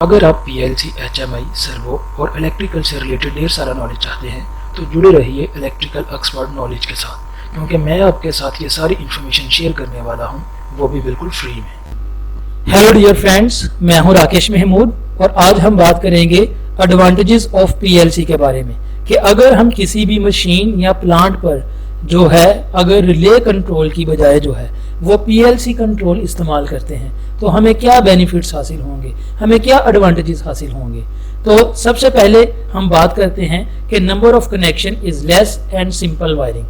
अगर आप PLC, HMI, servo और इलेक्ट्रिकल से रिलेटेड ढेर सारा नॉलेज चाहते हैं तो जुड़े रहिए इलेक्ट्रिकल एक्सपर्ट नॉलेज के साथ, क्योंकि मैं आपके साथ ये सारी इन्फॉर्मेशन शेयर करने वाला हूँ, वो भी बिल्कुल फ्री में। हेलो डियर फ्रेंड्स, मैं हूं राकेश महमूद और आज हम बात करेंगे एडवांटेजेस ऑफ पीएलसी के बारे में कि अगर हम किसी भी मशीन या प्लांट पर जो है अगर रिले कंट्रोल की बजाय जो है वो पीएलसी कंट्रोल इस्तेमाल करते हैं तो हमें क्या बेनिफिट्स हासिल होंगे, हमें क्या एडवांटेजेस हासिल होंगे। तो सबसे पहले हम बात करते हैं कि number of connection is less and simple wiring,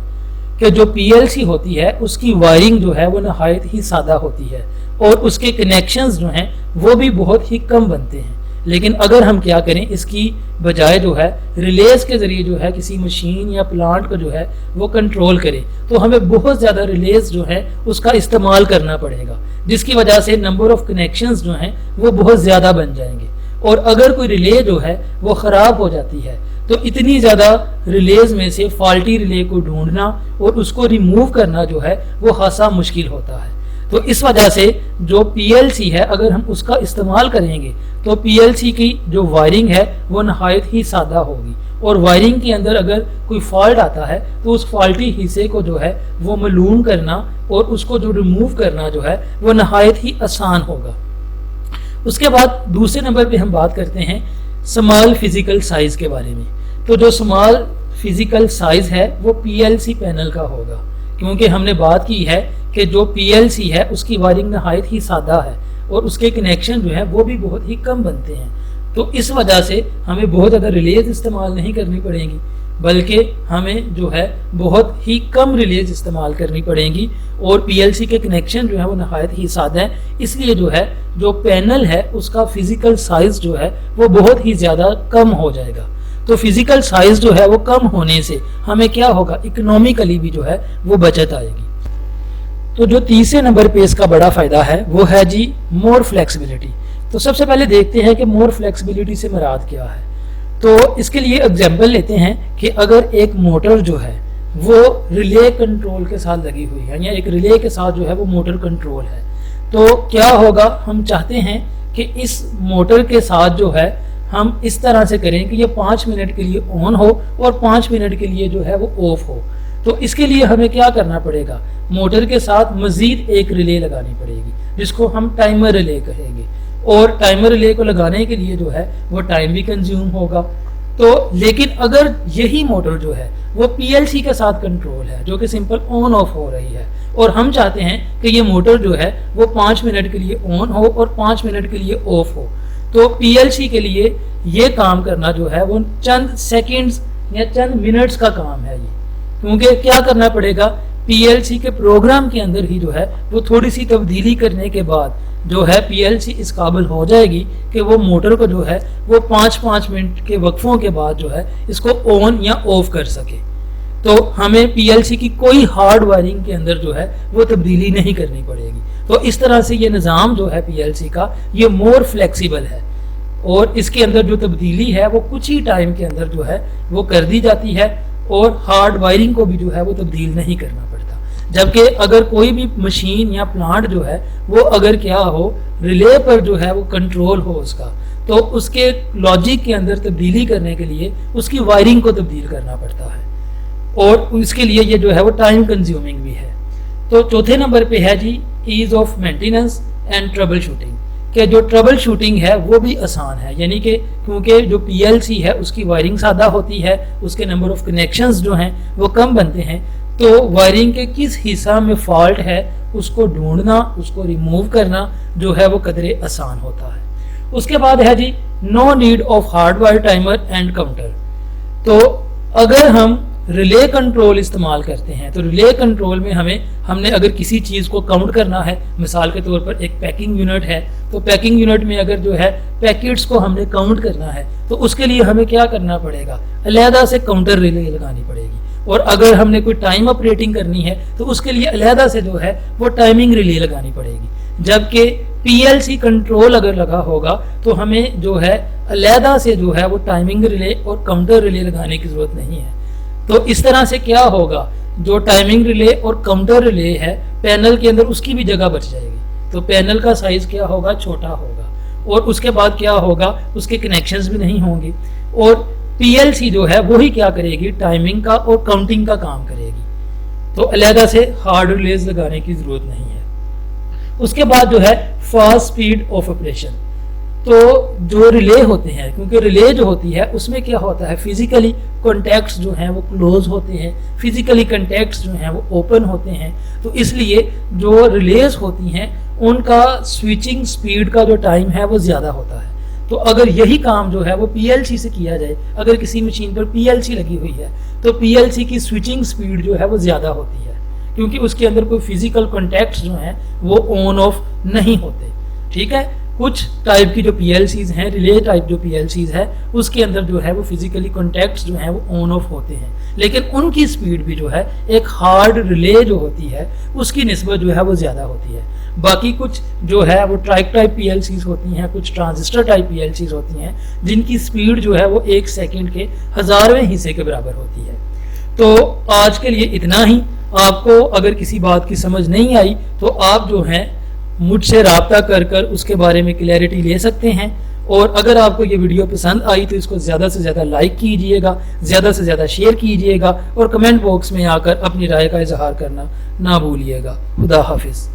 कि जो पीएलसी होती है उसकी वायरिंग जो है वो नहायत ही सादा होती है और उसके कनेक्शंस जो हैं वो भी बहुत ही कम बनते हैं। लेकिन अगर हम क्या करें, इसकी बजाय जो है रिलेज के जरिए जो है किसी मशीन या प्लांट को जो है वो कंट्रोल करें तो हमें बहुत ज़्यादा रिलेज जो है उसका इस्तेमाल करना पड़ेगा, जिसकी वजह से नंबर ऑफ कनेक्शंस जो हैं वो बहुत ज़्यादा बन जाएंगे। और अगर कोई रिले जो है वो ख़राब हो जाती है तो इतनी ज़्यादा रिलेज में से फॉल्टी रिले को ढूंढना और उसको रिमूव करना जो है वो खासा मुश्किल होता है। तो इस वजह से जो पीएलसी है अगर हम उसका इस्तेमाल करेंगे तो पीएलसी की जो वायरिंग है वो नहायत ही सादा होगी और वायरिंग के अंदर अगर कोई फॉल्ट आता है तो उस फॉल्टी हिस्से को जो है वो मालूम करना और उसको जो रिमूव करना जो है वो नहायत ही आसान होगा। उसके बाद दूसरे नंबर पे हम बात करते हैं स्मॉल फिजिकल साइज के बारे में। तो जो स्मॉल फिजिकल साइज है वो पीएलसी पैनल का होगा, क्योंकि हमने बात की है कि जो पीएलसी है उसकी वायरिंग नहायत ही सादा है और उसके कनेक्शन जो है वो भी बहुत ही कम बनते हैं। तो इस वजह से हमें बहुत ज़्यादा रिलेज इस्तेमाल नहीं करनी पड़ेगी, बल्कि हमें जो है बहुत ही कम रिलेज इस्तेमाल करनी पड़ेंगी और पीएलसी के कनेक्शन जो है वो नहायत ही सादा है। इसलिए जो है जो पैनल है उसका फिजिकल साइज जो है वो बहुत ही ज़्यादा कम हो जाएगा। तो फिजिकल साइज जो है वो कम होने से हमें क्या होगा, इकोनॉमिकली भी जो है वो बचत आएगी। तो जो तीसरे नंबर पे इसका बड़ा फायदा है वो है जी मोर फ्लेक्सिबिलिटी। तो सबसे पहले देखते हैं कि मोर फ्लेक्सिबिलिटी से मुराद क्या है। तो इसके लिए एग्जांपल लेते हैं कि अगर एक मोटर जो है वो रिले कंट्रोल के साथ लगी हुई है या एक रिले के साथ जो है वो मोटर कंट्रोल है, तो क्या होगा, हम चाहते हैं कि इस मोटर के साथ जो है हम इस तरह से करें कि ये 5 मिनट के लिए ऑन हो और 5 मिनट के लिए जो है वो ऑफ हो। तो इसके लिए हमें क्या करना पड़ेगा, मोटर के साथ मजीद एक रिले लगानी पड़ेगी जिसको हम टाइमर रिले कहेंगे और टाइमर रिले को लगाने के लिए जो है वो टाइम भी कंज्यूम होगा। तो लेकिन अगर यही मोटर जो है वो पीएलसी के साथ कंट्रोल है जो कि सिंपल ऑन ऑफ हो रही है और हम चाहते हैं कि ये मोटर जो है वो 5 मिनट के लिए ऑन हो और 5 मिनट के लिए ऑफ हो, तो पीएलसी के लिए ये काम करना जो है वो चंद सेकंड्स या चंद मिनट्स का काम है ये, क्योंकि क्या करना पड़ेगा, पीएलसी के प्रोग्राम के अंदर ही जो है वो थोड़ी सी तब्दीली करने के बाद जो है पीएलसी इस काबिल हो जाएगी कि वो मोटर को जो है वो 5-5 मिनट के वक्फों के बाद जो है इसको ऑन या ऑफ कर सके। तो हमें पीएलसी की कोई हार्ड वायरिंग के अंदर जो है वो तब्दीली नहीं करनी पड़ेगी। तो इस तरह से ये निज़ाम जो है पीएलसी का ये मोर फ्लेक्सिबल है और इसके अंदर जो तब्दीली है वो कुछ ही टाइम के अंदर जो है वो कर दी जाती है और हार्ड वायरिंग को भी जो है वो तब्दील नहीं करना पड़ता। जबकि अगर कोई भी मशीन या प्लांट जो है वो अगर क्या हो, रिले पर जो है वो कंट्रोल हो उसका, तो उसके लॉजिक के अंदर तब्दीली करने के लिए उसकी वायरिंग को तब्दील करना पड़ता है और इसके लिए ये जो है वो टाइम कंज्यूमिंग भी है। तो चौथे नंबर पे है जी ease of maintenance and trouble shooting, कि जो ट्रबल शूटिंग है वो भी आसान है, यानी कि क्योंकि जो पीएलसी है उसकी वायरिंग सादा होती है, उसके नंबर ऑफ कनेक्शंस जो हैं वो कम बनते हैं, तो वायरिंग के किस हिस्सा में फॉल्ट है उसको ढूंढना, उसको रिमूव करना जो है वो कदरे आसान होता है। उसके बाद है जी no need of hardwire timer and counter. तो अगर हम रिले कंट्रोल इस्तेमाल करते हैं तो रिले कंट्रोल में हमने अगर किसी चीज़ को काउंट करना है, मिसाल के तौर पर एक पैकिंग यूनिट है, तो पैकिंग यूनिट में अगर जो है पैकेट्स को हमने काउंट करना है तो उसके लिए हमें क्या करना पड़ेगा, अलहदा से काउंटर रिले लगानी पड़ेगी। और अगर हमने कोई टाइम ऑपरेटिंग करनी है तो उसके लिए अलहदा से जो है वो टाइमिंग रिले लगानी पड़ेगी। जबकि पीएलसी कंट्रोल अगर लगा होगा तो हमें जो है अलहदा से जो है वो टाइमिंग रिले और काउंटर रिले लगाने की जरूरत नहीं है। तो इस तरह से क्या होगा, जो टाइमिंग रिले और काउंटर रिले है पैनल के अंदर उसकी भी जगह बच जाएगी, तो पैनल का साइज क्या होगा, छोटा होगा और उसके बाद क्या होगा, उसके कनेक्शंस भी नहीं होंगे। और पीएलसी जो है वही क्या करेगी, टाइमिंग का और काउंटिंग का काम करेगी, तो अलहदा से हार्ड रिलेज लगाने की जरूरत नहीं है। उसके बाद जो है फास्ट स्पीड ऑफ ऑपरेशन, तो जो रिले होते हैं, क्योंकि रिले जो होती है उसमें क्या होता है, फिजिकली कॉन्टैक्ट्स जो हैं वो क्लोज होते हैं, फिजिकली कॉन्टैक्ट्स जो हैं वो ओपन होते हैं, तो इसलिए जो रिलेज होती हैं उनका स्विचिंग स्पीड का जो टाइम है वो ज़्यादा होता है। तो अगर यही काम जो है वो पीएलसी से किया जाए, अगर किसी मशीन पर पीएलसी लगी हुई है तो पीएलसी की स्विचिंग स्पीड जो है वो ज़्यादा होती है, क्योंकि उसके अंदर कोई फिजिकल कॉन्टैक्ट्स जो हैं वो ऑन ऑफ नहीं होते। ठीक है, कुछ टाइप की जो पीएलसीज हैं, रिले टाइप जो पीएलसीज है, उसके अंदर जो है वो फिजिकली कॉन्टैक्ट्स जो हैं वो ऑन ऑफ होते हैं, लेकिन उनकी स्पीड भी जो है एक हार्ड रिले जो होती है उसकी निस्बत जो है वो ज़्यादा होती है। बाकी कुछ जो है वो ट्राइक टाइप पीएलसीज होती हैं, कुछ ट्रांजिस्टर टाइप पीएलसीज होती हैं, जिनकी स्पीड जो है वो 1 सेकंड के 1000वें हिस्से के बराबर होती है। तो आज के लिए इतना ही। आपको अगर किसी बात की समझ नहीं आई तो आप जो हैं मुझसे रब्ता कर उसके बारे में क्लैरिटी ले सकते हैं। और अगर आपको ये वीडियो पसंद आई तो इसको ज़्यादा से ज़्यादा लाइक कीजिएगा, ज़्यादा से ज़्यादा शेयर कीजिएगा और कमेंट बॉक्स में आकर अपनी राय का इजहार करना ना भूलिएगा। खुदा हाफिज़।